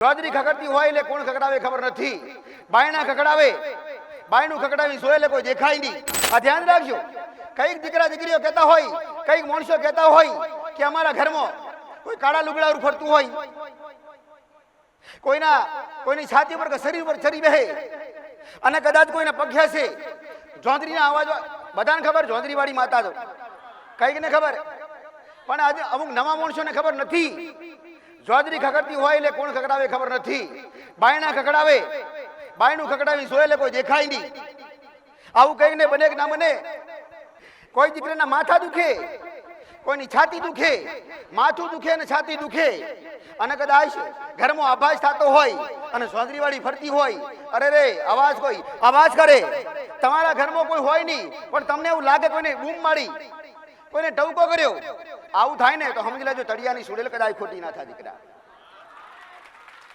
જોજરી ખકડતી હોય એટલે કોણ ખકડાવે ખબર નથી. બાયણા ખકડાવે, બાયણું ખકડાવી સોય એટલે કોઈ દેખાય નહીં. આ ધ્યાન રાખજો. કઈક દીકરા દીકરીઓ કહેતા હોય, કઈક માણસો કહેતા હોય કે અમારા ઘરમાં કોઈ કાળા લુગડા ઉપર ફરતું હોય, કોઈની છાતી પર કે શરીર પર ચરી બેહે અને કદાચ કોઈના પગ છે. જોંદરીના અવાજ બધાને ખબર, જોંદરી વાળી માતા તો કઈક ને ખબર, પણ આજે અમુક નવા માણસોને ખબર નથી. જોજરી ખકડતી હોય એટલે કોણ ખકડાવે ખબર નથી. બાયણા ખકડાવે, બાયણું ખકડાવી સોય એટલે કોઈ દેખાય નહીં. આવું કઈક ને બને કે ના બને. કોઈ દીકરાના માથા દુખે, કોઈની છાતી દુખે, માથું દુખે અને છાતી દુખે અને કદાચ ઘરમાં આભાસ થતો હોય અને જોંદરી વાળી ફરતી હોય, અરે રે અવાજ કોઈ અવાજ કરે, તમારા ઘરમાં કોઈ હોય નહીં પણ તમને એવું લાગે કોઈને બૂમ મારી, કોઈને ટવકો કર્યો, આવું થાય ને તો સમજી લેજો તળિયાની સુડેલ કદાચ ખોટી ના થાય દીકરા.